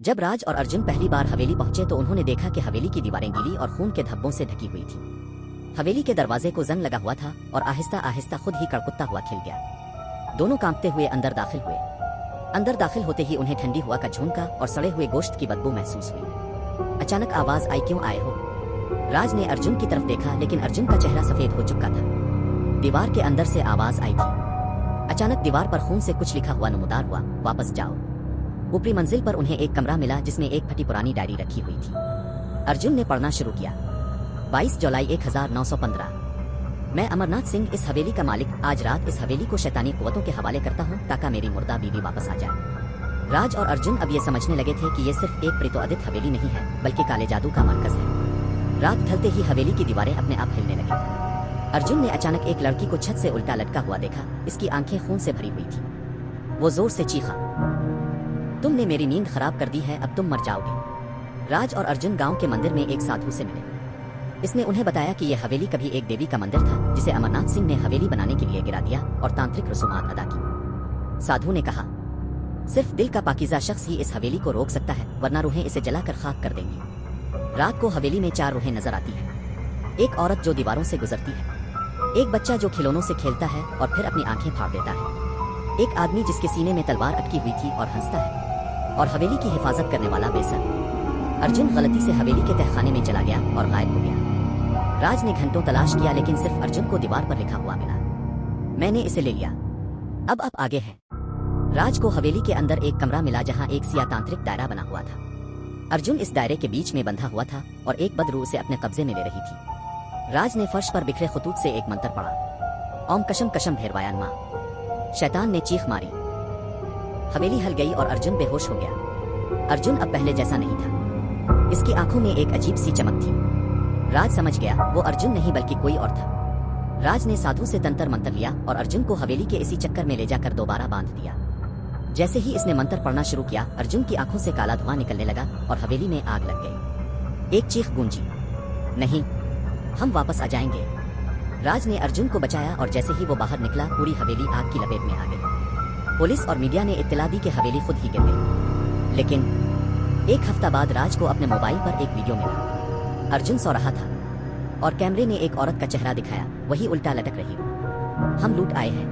जब राज और अर्जुन पहली बार हवेली पहुंचे तो उन्होंने देखा कि हवेली की दीवारें गीली और खून के धब्बों से ढकी हुई थी। हवेली के दरवाजे को जंग लगा हुआ था और आहिस्ता आहिस्ता खुद ही कड़कुत्ता हुआ खिल गया। दोनों कांपते हुए अंदर दाखिल हुए। अंदर दाखिल होते ही उन्हें ठंडी हवा का झोंका और सड़े हुए गोश्त की बदबू महसूस हुई। अचानक आवाज आई, क्यों आए हो? राज ने अर्जुन की तरफ देखा लेकिन अर्जुन का चेहरा सफेद हो चुका था। दीवार के अंदर से आवाज आई थी। अचानक दीवार पर खून से कुछ लिखा हुआ नमूदार हुआ, वापस जाओ। ऊपरी मंजिल पर उन्हें एक कमरा मिला जिसमें एक फटी पुरानी डायरी रखी हुई थी। अर्जुन ने पढ़ना शुरू किया। 22 जुलाई 1915। मैं अमरनाथ सिंह, इस हवेली का मालिक, आज रात इस हवेली को शैतानी कुव्वतों के हवाले करता हूँ ताकि मेरी मुर्दा बीवी वापस आ जाए। राज और अर्जुन अब ये समझने लगे थे कि ये सिर्फ एक प्रेतोअदित हवेली नहीं है बल्कि काले जादू का मरकज है। रात ढलते ही हवेली की दीवारें अपने आप हिलने लगी। अर्जुन ने अचानक एक लड़की को छत से उल्टा लटका हुआ देखा। इसकी आंखें खून से भरी हुई थी। वो जोर से चीखा, तुमने मेरी नींद खराब कर दी है, अब तुम मर जाओगे। राज और अर्जुन गांव के मंदिर में एक साधु से मिले। इसने उन्हें बताया कि यह हवेली कभी एक देवी का मंदिर था जिसे अमरनाथ सिंह ने हवेली बनाने के लिए गिरा दिया और तांत्रिक रसूमात अदा की। साधु ने कहा, सिर्फ दिल का पाकीज़ा शख्स ही इस हवेली को रोक सकता है, वरना रूहें इसे जलाकर खाक कर देंगी। रात को हवेली में 4 रूहें नजर आती हैं। एक औरत जो दीवारों से गुजरती है, एक बच्चा जो खिलौनों से खेलता है और फिर अपनी आंखें फाड़ देता है, एक आदमी जिसके सीने में तलवार अटकी हुई थी और हंसता है, और हवेली की हिफाजत करने वाला बेसर। अर्जुन गलती से हवेली के तहखाने में चला गया और गायब हो गया। राज ने घंटों तलाश किया लेकिन सिर्फ अर्जुन को दीवार पर लिखा हुआ मिला, मैंने इसे ले लिया, अब आप आगे हैं। राज को हवेली के अंदर एक कमरा मिला जहां एक सिया तांत्रिक दायरा बना हुआ था। अर्जुन इस दायरे के बीच में बंधा हुआ था और एक बदरू उसे अपने कब्जे में ले रही थी। राज ने फर्श पर बिखरे खतूत से एक मंत्र पढ़ा, ओम कशम कशम भैरवायन मां। शैतान ने चीख मारी, हवेली हल गई और अर्जुन बेहोश हो गया। अर्जुन अब पहले जैसा नहीं था। इसकी आंखों में एक अजीब सी चमक थी। राज समझ गया वो अर्जुन नहीं बल्कि कोई और था। राज ने साधु से तंत्र मंत्र लिया और अर्जुन को हवेली के इसी चक्कर में ले जाकर दोबारा बांध दिया। जैसे ही इसने मंत्र पढ़ना शुरू किया, अर्जुन की आंखों से काला धुआं निकलने लगा और हवेली में आग लग गई। एक चीख गूंजी, नहीं, हम वापस आ जाएंगे। राज ने अर्जुन को बचाया और जैसे ही वो बाहर निकला, पूरी हवेली आग की लपेट में आ गई। पुलिस और मीडिया ने इत्तला दी कि हवेली खुद ही गिर गई। लेकिन एक हफ्ता बाद राज को अपने मोबाइल पर एक वीडियो मिला। अर्जुन सो रहा था और कैमरे ने एक औरत का चेहरा दिखाया, वही उल्टा लटक रही हो। हम लूट आए हैं।